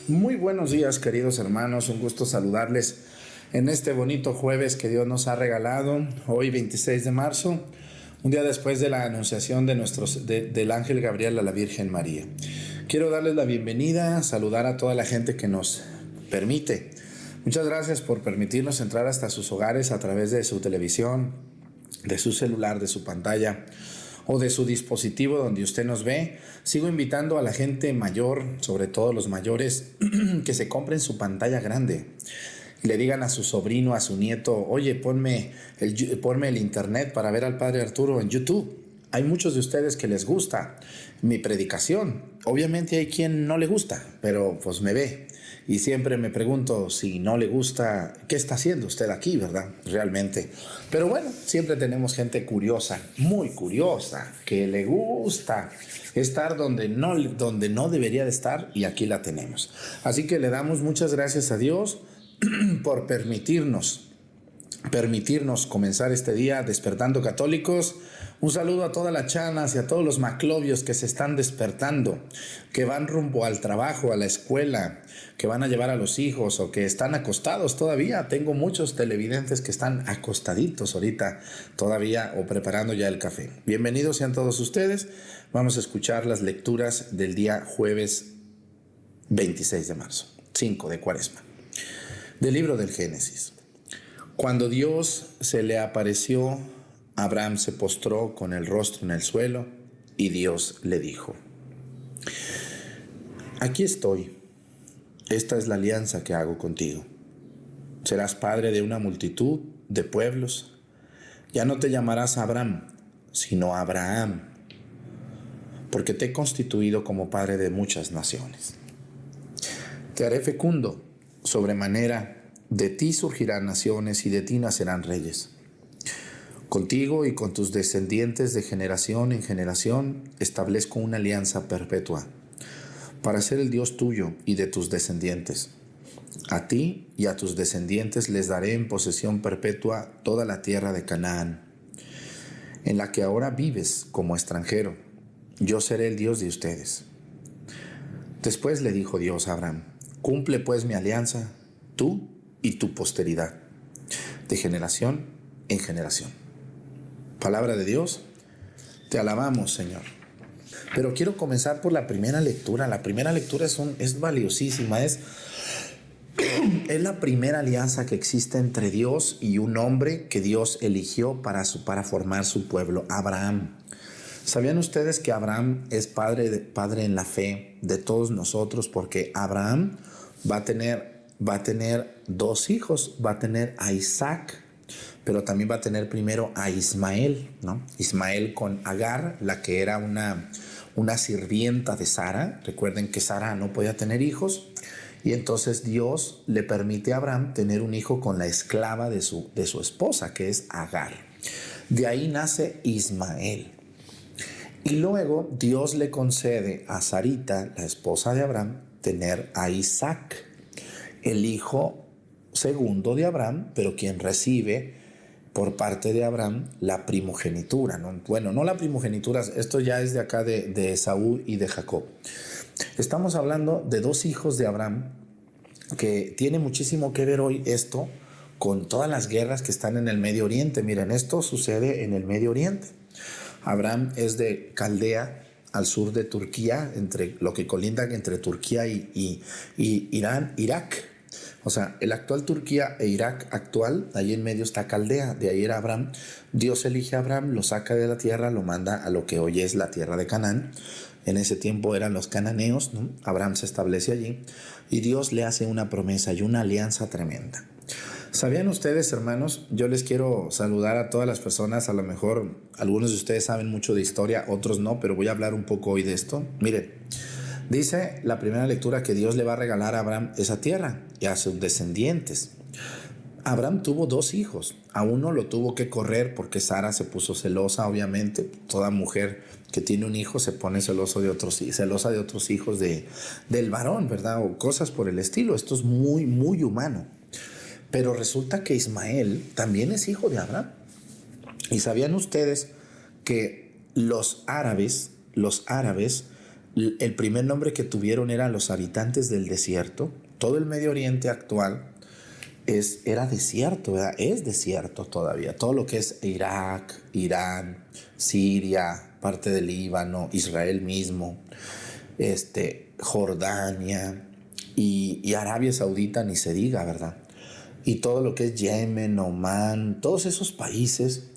Muy buenos días, queridos hermanos, un gusto saludarles en este bonito jueves que Dios nos ha regalado, hoy 26 de marzo, un día después de la anunciación del ángel Gabriel a la Virgen María. Quiero darles la bienvenida, saludar a toda la gente que nos permite. Muchas gracias por permitirnos entrar hasta sus hogares a través de su televisión, de su celular, de su pantalla o de su dispositivo donde usted nos ve. Sigo invitando a la gente mayor, sobre todo los mayores, que se compren su pantalla grande y le digan a su sobrino, a su nieto: oye, ponme el internet para ver al Padre Arturo en YouTube. Hay muchos de ustedes que les gusta mi predicación. Obviamente hay quien no le gusta, pero pues me ve. Y siempre me pregunto, si no le gusta, ¿qué está haciendo usted aquí, verdad? Realmente. Pero bueno, siempre tenemos gente curiosa, muy curiosa, que le gusta estar donde no debería de estar, y aquí la tenemos. Así que le damos muchas gracias a Dios por permitirnos comenzar este día despertando católicos. Un saludo a todas las chanas y a todos los maclovios que se están despertando, que van rumbo al trabajo, a la escuela, que van a llevar a los hijos o que están acostados todavía. Tengo muchos televidentes que están acostaditos ahorita todavía o preparando ya el café. Bienvenidos sean todos ustedes. Vamos a escuchar las lecturas del día jueves 26 de marzo, 5 de Cuaresma, del libro del Génesis. Cuando Dios se le apareció, Abraham se postró con el rostro en el suelo y Dios le dijo: aquí estoy, esta es la alianza que hago contigo. Serás padre de una multitud de pueblos. Ya no te llamarás Abraham, sino Abraham, porque te he constituido como padre de muchas naciones. Te haré fecundo sobremanera. De ti surgirán naciones y de ti nacerán reyes. Contigo y con tus descendientes de generación en generación establezco una alianza perpetua para ser el Dios tuyo y de tus descendientes. A ti y a tus descendientes les daré en posesión perpetua toda la tierra de Canaán, en la que ahora vives como extranjero. Yo seré el Dios de ustedes. Después le dijo Dios a Abraham: cumple pues mi alianza, tú y tu posteridad, de generación en generación. Palabra de Dios, te alabamos, Señor. Pero quiero comenzar por la primera lectura. La primera lectura es valiosísima, es la primera alianza que existe entre Dios y un hombre que Dios eligió para formar su pueblo, Abraham. ¿Sabían ustedes que Abraham es padre en la fe de todos nosotros? Porque Abraham va a tener dos hijos, va a tener a Isaac, pero también va a tener primero a Ismael, ¿no? Ismael con Agar, la que era una sirvienta de Sara. Recuerden que Sara no podía tener hijos, y entonces Dios le permite a Abraham tener un hijo con la esclava de su esposa, que es Agar. De ahí nace Ismael. Y luego Dios le concede a Sarita, la esposa de Abraham, tener a Isaac, el hijo segundo de Abraham, pero quien recibe por parte de Abraham la primogenitura, ¿no? Bueno, no la primogenitura, esto ya es de acá de Esaú y de Jacob. Estamos hablando de dos hijos de Abraham, que tiene muchísimo que ver hoy esto con todas las guerras que están en el Medio Oriente. Miren, esto sucede en el Medio Oriente. Abraham es de Caldea, al sur de Turquía, entre lo que colinda entre Turquía y Irán, Irak. O sea, el actual Turquía e Irak actual, ahí en medio está Caldea, de ahí era Abraham. Dios elige a Abraham, lo saca de la tierra, lo manda a lo que hoy es la tierra de Canaán. En ese tiempo eran los cananeos, ¿no? Abraham se establece allí y Dios le hace una promesa y una alianza tremenda. ¿Sabían ustedes, hermanos? Yo les quiero saludar a todas las personas. A lo mejor algunos de ustedes saben mucho de historia, otros no, pero voy a hablar un poco hoy de esto. Miren, dice la primera lectura que Dios le va a regalar a Abraham esa tierra y a sus descendientes. Abraham tuvo dos hijos. A uno lo tuvo que correr porque Sara se puso celosa, obviamente. Toda mujer que tiene un hijo se pone celosa de otros hijos del varón, ¿verdad? O cosas por el estilo. Esto es muy, muy humano. Pero resulta que Ismael también es hijo de Abraham. ¿Y sabían ustedes que los árabes el primer nombre que tuvieron eran los habitantes del desierto. Todo el Medio Oriente actual era desierto, ¿verdad? Es desierto todavía. Todo lo que es Irak, Irán, Siria, parte del Líbano, Israel mismo, Jordania y Arabia Saudita, ni se diga, ¿verdad? Y todo lo que es Yemen, Omán, todos esos países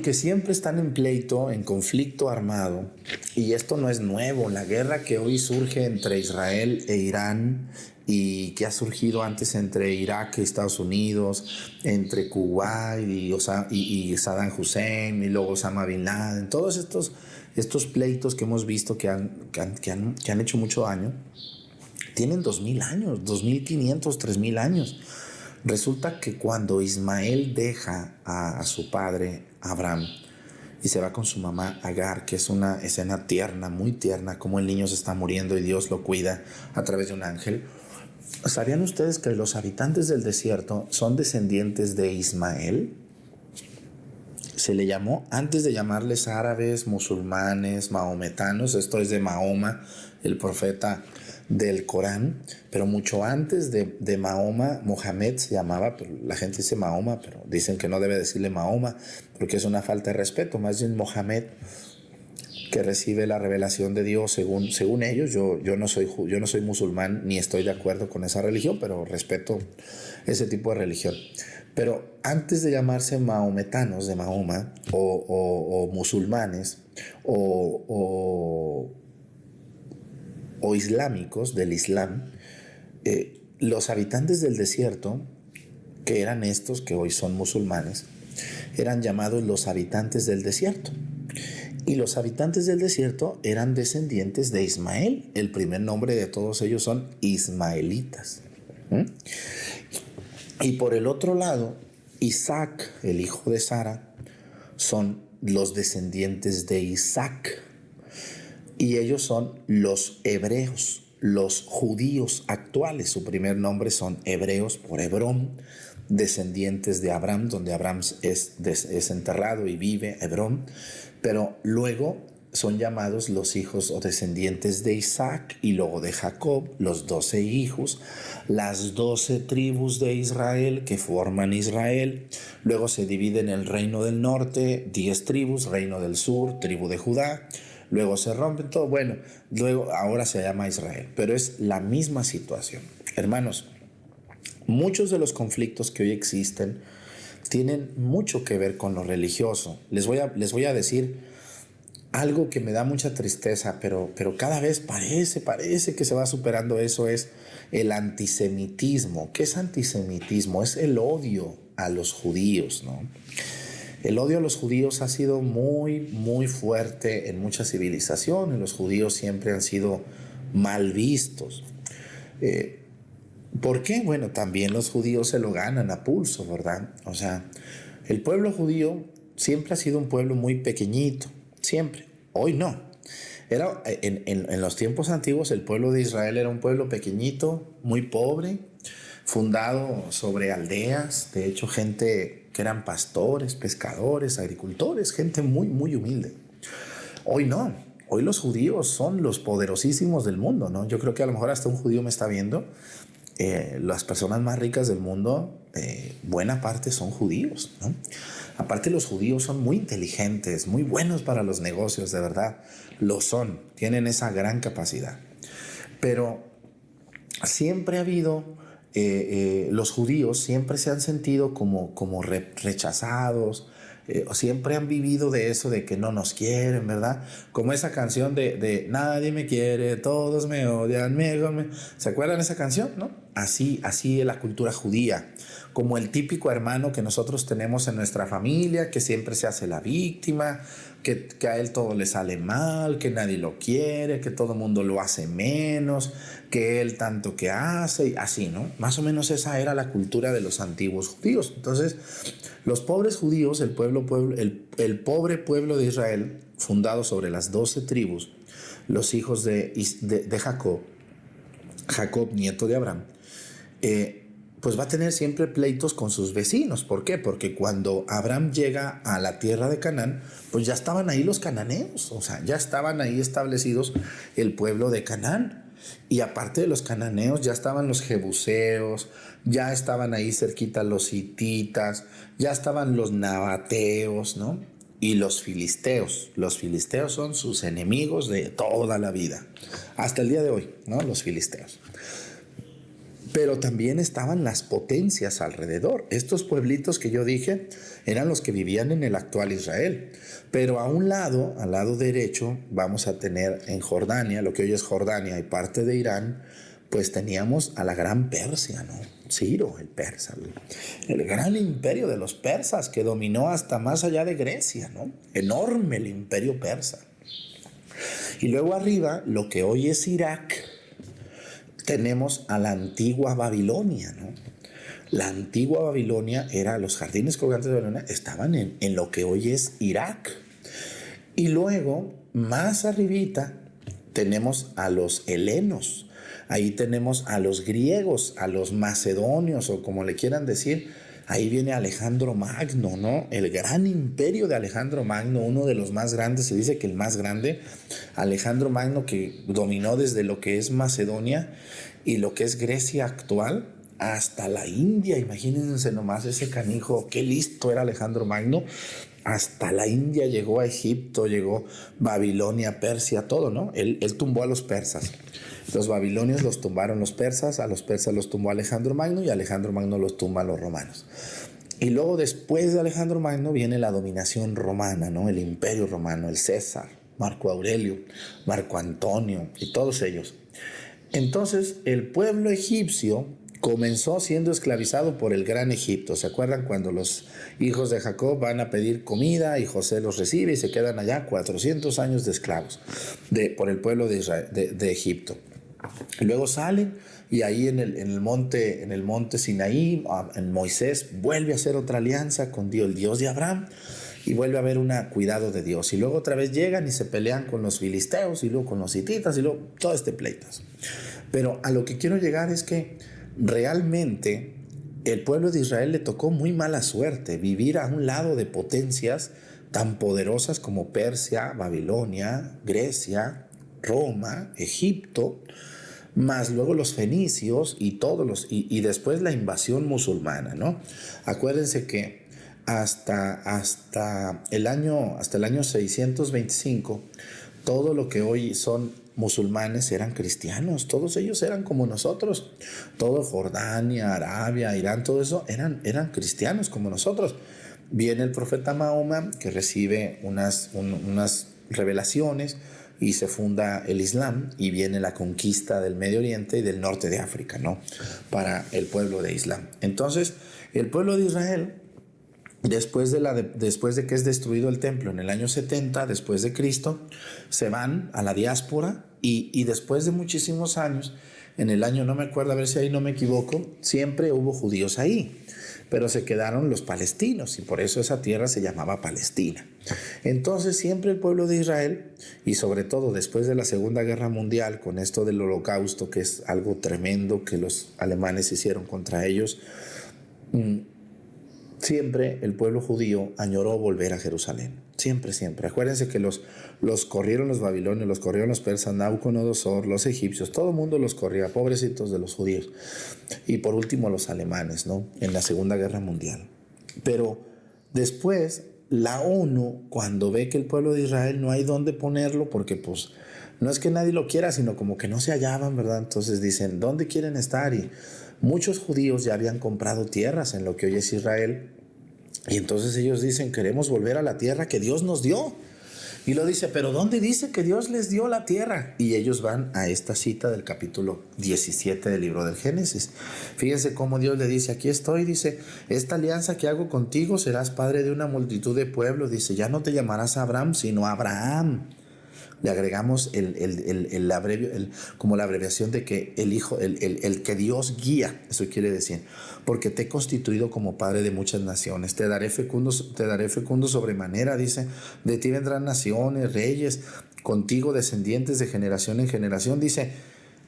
que siempre están en pleito, en conflicto armado. Y esto no es nuevo. La guerra que hoy surge entre Israel e Irán y que ha surgido antes entre Irak y Estados Unidos, entre Kuwait y Saddam Hussein y luego Osama Bin Laden, todos estos pleitos que hemos visto que han hecho mucho daño, tienen 2000 años, 2500, 3000 años. Resulta que cuando Ismael deja a su padre Abraham y se va con su mamá Agar, que es una escena tierna, muy tierna, como el niño se está muriendo y Dios lo cuida a través de un ángel. ¿Sabían ustedes que los habitantes del desierto son descendientes de Ismael? Se le llamó, antes de llamarles árabes, musulmanes, mahometanos, esto es de Mahoma, el profeta del Corán, pero mucho antes de Mahoma, Mohamed se llamaba, pero la gente dice Mahoma, pero dicen que no debe decirle Mahoma porque es una falta de respeto, más bien Mohamed, que recibe la revelación de Dios según ellos. Yo no soy musulmán ni estoy de acuerdo con esa religión, pero respeto ese tipo de religión. Pero antes de llamarse mahometanos de Mahoma o musulmanes o islámicos del Islam, los habitantes del desierto, que eran estos que hoy son musulmanes, eran llamados los habitantes del desierto. Y los habitantes del desierto eran descendientes de Ismael. El primer nombre de todos ellos son ismaelitas. Y por el otro lado, Isaac, el hijo de Sara, son los descendientes de Isaac. Y ellos son los hebreos, los judíos actuales. Su primer nombre son hebreos por Hebrón, descendientes de Abraham, donde Abraham es enterrado y vive, Hebrón. Pero luego son llamados los hijos o descendientes de Isaac y luego de Jacob, los 12 hijos, las 12 tribus de Israel que forman Israel. Luego se divide en el reino del norte, 10 tribus, reino del sur, tribu de Judá. Luego se rompen todo. Bueno, luego ahora se llama Israel, pero es la misma situación. Hermanos, muchos de los conflictos que hoy existen tienen mucho que ver con lo religioso. Les voy a decir algo que me da mucha tristeza, pero cada vez parece que se va superando eso, es el antisemitismo. ¿Qué es antisemitismo? Es el odio a los judíos, ¿no? El odio a los judíos ha sido muy, muy fuerte en muchas civilizaciones. Los judíos siempre han sido mal vistos. ¿Por qué? Bueno, también los judíos se lo ganan a pulso, ¿verdad? O sea, el pueblo judío siempre ha sido un pueblo muy pequeñito, siempre. Hoy no. En los tiempos antiguos el pueblo de Israel era un pueblo pequeñito, muy pobre, fundado sobre aldeas, de hecho gente que eran pastores, pescadores, agricultores, gente muy, muy humilde. Hoy no. Hoy los judíos son los poderosísimos del mundo, ¿no? Yo creo que a lo mejor hasta un judío me está viendo. Las personas más ricas del mundo, buena parte son judíos, ¿no? Aparte, los judíos son muy inteligentes, muy buenos para los negocios, de verdad. Lo son, tienen esa gran capacidad. Pero siempre ha habido, los judíos siempre se han sentido como rechazados, o siempre han vivido de eso, de que no nos quieren, ¿verdad? Como esa canción de nadie me quiere, todos me odian, ¿se acuerdan de esa canción, no? Así es la cultura judía, como el típico hermano que nosotros tenemos en nuestra familia, que siempre se hace la víctima, que a él todo le sale mal, que nadie lo quiere, que todo el mundo lo hace menos, que él tanto que hace, y así, ¿no? Más o menos esa era la cultura de los antiguos judíos. Entonces, los pobres judíos, el pobre pueblo de Israel, fundado sobre las 12 tribus, los hijos de Jacob, nieto de Abraham, pues va a tener siempre pleitos con sus vecinos. ¿Por qué? Porque cuando Abraham llega a la tierra de Canaán, pues ya estaban ahí los cananeos, o sea, ya estaban ahí establecidos el pueblo de Canaán. Y aparte de los cananeos, ya estaban los jebuseos, ya estaban ahí cerquita los hititas, ya estaban los nabateos, ¿no? Y los filisteos. Los filisteos son sus enemigos de toda la vida, hasta el día de hoy, ¿no? Los filisteos. Pero también estaban las potencias alrededor. Estos pueblitos que yo dije eran los que vivían en el actual Israel. Pero a un lado, al lado derecho, vamos a tener en Jordania, lo que hoy es Jordania y parte de Irán, pues teníamos a la gran Persia, ¿no? Ciro, el persa, el gran imperio de los persas que dominó hasta más allá de Grecia, ¿no? Enorme el imperio persa. Y luego arriba, lo que hoy es Irak, tenemos a la antigua Babilonia, ¿no? La antigua Babilonia era, los jardines colgantes de Babilonia estaban en lo que hoy es Irak. Y luego, más arribita, tenemos a los helenos. Ahí tenemos a los griegos, a los macedonios, o como le quieran decir. Ahí viene Alejandro Magno, ¿no? El gran imperio de Alejandro Magno, uno de los más grandes, se dice que el más grande, Alejandro Magno, que dominó desde lo que es Macedonia y lo que es Grecia actual hasta la India. Imagínense nomás ese canijo, qué listo era Alejandro Magno. Hasta la India llegó, a Egipto, llegó Babilonia, Persia, todo, ¿no? Él tumbó a los persas. Los babilonios los tumbaron los persas, a los persas los tumbó Alejandro Magno y Alejandro Magno los tumba a los romanos. Y luego después de Alejandro Magno viene la dominación romana, ¿no? El imperio romano, el César, Marco Aurelio, Marco Antonio y todos ellos. Entonces el pueblo egipcio comenzó siendo esclavizado por el gran Egipto. ¿Se acuerdan cuando los hijos de Jacob van a pedir comida y José los recibe y se quedan allá 400 años de esclavos por el pueblo de Israel, de Egipto? Y luego salen y ahí en el monte Sinaí, en Moisés vuelve a hacer otra alianza con Dios, el Dios de Abraham, y vuelve a haber un cuidado de Dios. Y luego otra vez llegan y se pelean con los filisteos y luego con los hititas y luego todo este pleitas. Pero a lo que quiero llegar es que realmente el pueblo de Israel le tocó muy mala suerte vivir a un lado de potencias tan poderosas como Persia, Babilonia, Grecia, Roma, Egipto, más luego los fenicios y todos y después la invasión musulmana, ¿no? Acuérdense que hasta el año 625 todo lo que hoy son musulmanes eran cristianos, todos ellos eran como nosotros, todo Jordania, Arabia, Irán, todo eso eran cristianos como nosotros. Viene el profeta Mahoma que recibe unas revelaciones y se funda el Islam y viene la conquista del Medio Oriente y del norte de África, ¿no? Para el pueblo de Islam. Entonces, el pueblo de Israel, después de que es destruido el templo en el año 70 después de Cristo, se van a la diáspora y después de muchísimos años, en el año, no me acuerdo, a ver si ahí no me equivoco, siempre hubo judíos ahí, pero se quedaron los palestinos y por eso esa tierra se llamaba Palestina. Entonces siempre el pueblo de Israel, y sobre todo después de la Segunda Guerra Mundial, con esto del Holocausto, que es algo tremendo que los alemanes hicieron contra ellos, siempre el pueblo judío añoró volver a Jerusalén. Siempre, siempre. Acuérdense que los corrieron los babilonios, los corrieron los persas, Nabucodonosor, los egipcios, todo el mundo los corría, pobrecitos de los judíos. Y por último los alemanes, ¿no? En la Segunda Guerra Mundial. Pero después la ONU, cuando ve que el pueblo de Israel no hay dónde ponerlo, porque pues no es que nadie lo quiera, sino como que no se hallaban, ¿verdad? Entonces dicen, ¿dónde quieren estar? Y muchos judíos ya habían comprado tierras en lo que hoy es Israel. Y entonces ellos dicen, queremos volver a la tierra que Dios nos dio. Y lo dice, pero ¿dónde dice que Dios les dio la tierra? Y ellos van a esta cita del capítulo 17 del libro del Génesis. Fíjense cómo Dios le dice, aquí estoy, dice, esta alianza que hago contigo, serás padre de una multitud de pueblos. Dice, ya no te llamarás Abraham, sino Abraham. Le agregamos como la abreviación de que el hijo, el que Dios guía, eso quiere decir, porque te he constituido como padre de muchas naciones, te daré fecundo sobremanera, dice, de ti vendrán naciones, reyes, contigo descendientes de generación en generación, dice,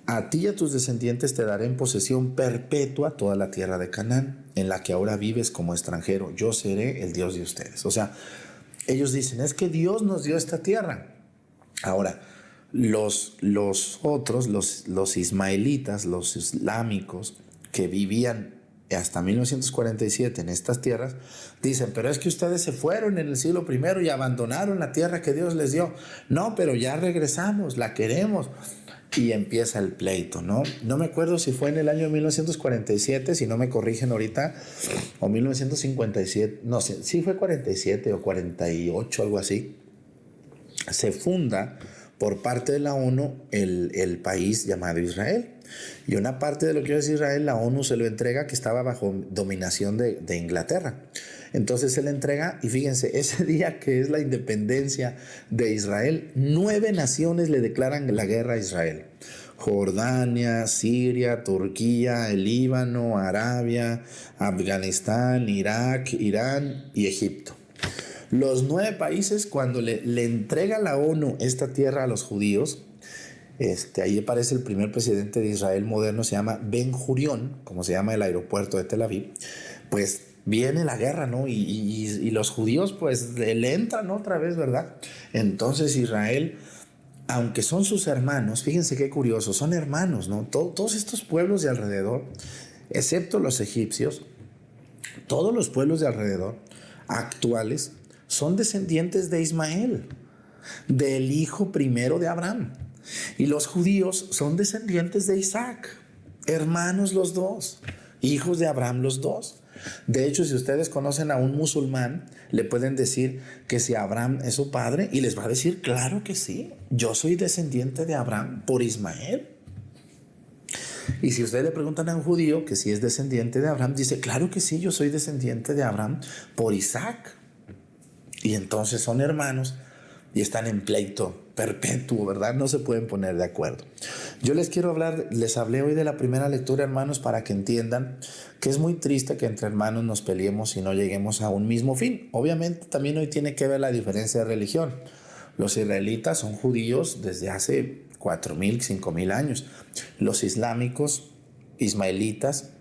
A ti y a tus descendientes te daré en posesión perpetua toda la tierra de Canaán, en la que ahora vives como extranjero. Yo seré el Dios de ustedes. O sea, ellos dicen, es que Dios nos dio esta tierra. Ahora, los otros, los ismaelitas, los islámicos que vivían hasta 1947 en estas tierras, dicen, pero es que ustedes se fueron en el siglo I y abandonaron la tierra que Dios les dio. No, pero ya regresamos, la queremos. Y empieza el pleito, ¿no? No me acuerdo si fue en el año 1947, si no me corrigen ahorita, o 1957, no sé, sí fue 47 o 48, algo así. Se funda por parte de la ONU el país llamado Israel. Y una parte de lo que es Israel, la ONU se lo entrega, que estaba bajo dominación de Inglaterra. Entonces se le entrega, y fíjense, ese día que es la independencia de Israel, 9 naciones le declaran la guerra a Israel. Jordania, Siria, Turquía, el Líbano, Arabia, Afganistán, Irak, Irán y Egipto. Los 9 países, cuando le entrega la ONU esta tierra a los judíos, ahí aparece el primer presidente de Israel moderno, se llama Ben Gurión, como se llama el aeropuerto de Tel Aviv, pues viene la guerra, ¿no? Y los judíos pues le entran otra vez, ¿verdad? Entonces Israel, aunque son sus hermanos, fíjense qué curioso, son hermanos, ¿no? Todos estos pueblos de alrededor, excepto los egipcios, todos los pueblos de alrededor actuales son descendientes de Ismael, del hijo primero de Abraham. Y los judíos son descendientes de Isaac, hermanos los dos, hijos de Abraham los dos. De hecho, si ustedes conocen a un musulmán, le pueden decir que si Abraham es su padre, y les va a decir, claro que sí, yo soy descendiente de Abraham por Ismael. Y si ustedes le preguntan a un judío que si es descendiente de Abraham, dice, claro que sí, yo soy descendiente de Abraham por Isaac. Y entonces son hermanos y están en pleito perpetuo, ¿verdad? No se pueden poner de acuerdo. Yo les hablé hoy de la primera lectura, hermanos, para que entiendan que es muy triste que entre hermanos nos peleemos y no lleguemos a un mismo fin. Obviamente también hoy tiene que ver la diferencia de religión. Los israelitas son judíos desde hace 4,000, 5,000 años. Los islámicos, ismaelitas,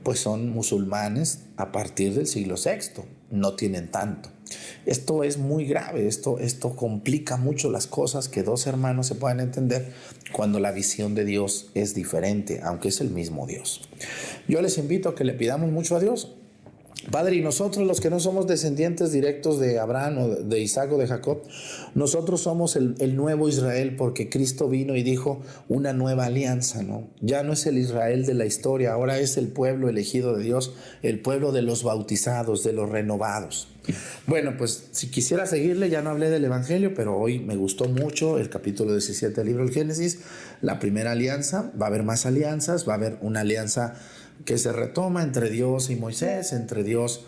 pues son musulmanes a partir del siglo VI. No tienen tanto. Esto es muy grave, esto complica mucho las cosas, que dos hermanos se puedan entender cuando la visión de Dios es diferente, aunque es el mismo Dios. Yo les invito a que le pidamos mucho a Dios. Padre, y nosotros los que no somos descendientes directos de Abraham o de Isaac o de Jacob, nosotros somos el nuevo Israel, porque Cristo vino y dijo una nueva alianza, ¿no? Ya no es el Israel de la historia, ahora es el pueblo elegido de Dios, el pueblo de los bautizados, de los renovados. Bueno, pues si quisiera seguirle, ya no hablé del Evangelio, pero hoy me gustó mucho el capítulo 17 del libro del Génesis, la primera alianza. Va a haber más alianzas, va a haber una alianza que se retoma entre Dios y Moisés, entre Dios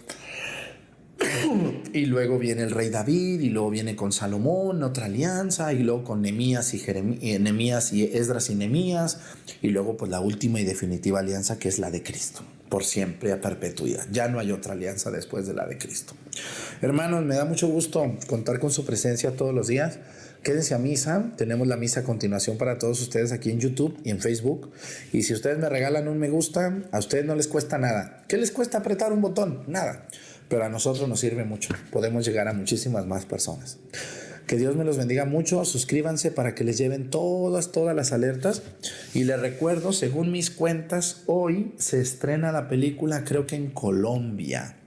y luego viene el rey David, y luego viene con Salomón otra alianza, y luego con Nehemías y Esdras y Nehemías, y luego pues la última y definitiva alianza, que es la de Cristo, por siempre a perpetuidad. Ya no hay otra alianza después de la de Cristo. Hermanos, me da mucho gusto contar con su presencia todos los días. Quédense a misa, tenemos la misa a continuación para todos ustedes aquí en YouTube y en Facebook. Y si ustedes me regalan un me gusta, a ustedes no les cuesta nada. ¿Qué les cuesta apretar un botón? Nada. Pero a nosotros nos sirve mucho. Podemos llegar a muchísimas más personas. Que Dios me los bendiga mucho. Suscríbanse para que les lleven todas las alertas. Y les recuerdo, según mis cuentas, hoy se estrena la película, creo que en Colombia.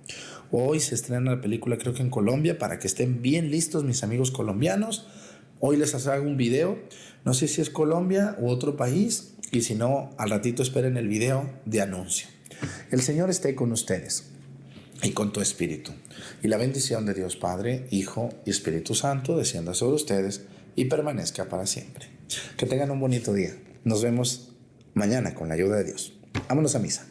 Hoy se estrena la película, creo que en Colombia, para que estén bien listos mis amigos colombianos. Hoy les hago un video, no sé si es Colombia u otro país, y si no, al ratito esperen el video de anuncio. El Señor esté con ustedes y con tu espíritu. Y la bendición de Dios Padre, Hijo y Espíritu Santo descienda sobre ustedes y permanezca para siempre. Que tengan un bonito día. Nos vemos mañana con la ayuda de Dios. Vámonos a misa.